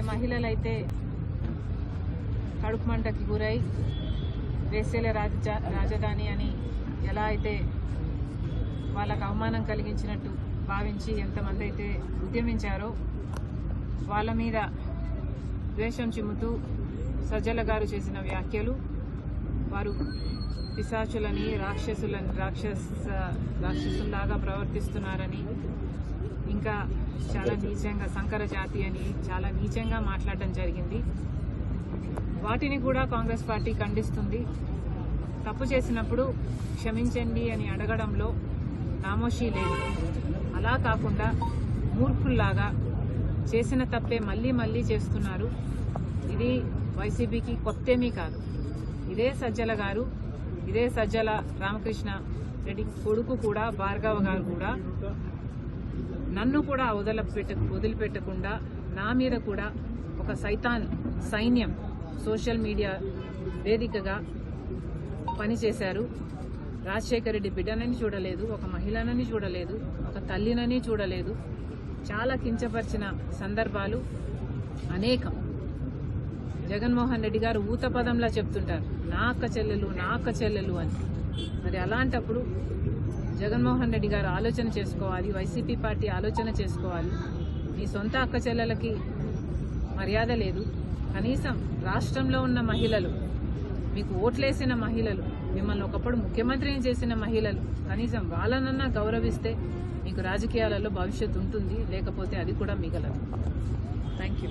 ఏ మహిళలైతే కడుపు మంటకి గురై వేశ్యల రాజధాని అని ఎలా అయితే వాళ్ళకు అవమానం కలిగించినట్టు భావించి ఎంతమంది అయితే ఉద్యమించారో వాళ్ళ మీద ద్వేషం చిమ్ముతూ సజ్జల గారు చేసిన వ్యాఖ్యలు వారు పిశాచులని రాక్షసుల్లాగా ప్రవర్తిస్తున్నారని ఇంకా చాలా నీచంగా సంకర జాతి అని చాలా నీచంగా మాట్లాడడం జరిగింది. వాటిని కూడా కాంగ్రెస్ పార్టీ ఖండిస్తుంది. తప్పు చేసినప్పుడు క్షమించండి అని అడగడంలో నామోషీ లేదు. అలా కాకుండా మూర్ఖుల్లాగా చేసిన తప్పే మళ్లీ మళ్లీ చేస్తున్నారు. ఇది వైసీపీకి కొత్తేమీ కాదు. ఇదే సజ్జల గారు, ఇదే సజ్జల రామకృష్ణ రెడ్డి కొడుకు కూడా భార్గవ గారు కూడా నన్ను కూడా వదిలిపెట్టకుండా నా మీద కూడా ఒక సైన్యం సోషల్ మీడియా వేదికగా పనిచేశారు. రాజశేఖర రెడ్డి బిడ్డనని చూడలేదు, ఒక మహిళనని చూడలేదు, ఒక తల్లినని చూడలేదు. చాలా కించపరిచిన సందర్భాలు అనేకం. జగన్మోహన్ రెడ్డి గారు ఊత పదంలా చెప్తుంటారు, నా అక్క చెల్లెలు అని. మరి అలాంటప్పుడు జగన్మోహన్ రెడ్డి గారు ఆలోచన చేసుకోవాలి, వైసీపీ పార్టీ ఆలోచన చేసుకోవాలి. మీ సొంత అక్క చెల్లెలకి మర్యాద లేదు. కనీసం రాష్ట్రంలో ఉన్న మహిళలు, మీకు ఓట్లేసిన మహిళలు, మిమ్మల్ని ఒకప్పుడు ముఖ్యమంత్రిని చేసిన మహిళలు, కనీసం వాళ్ళనన్నా గౌరవిస్తే మీకు రాజకీయాలలో భవిష్యత్తు ఉంటుంది. లేకపోతే అది కూడా మిగలదు. Thank you.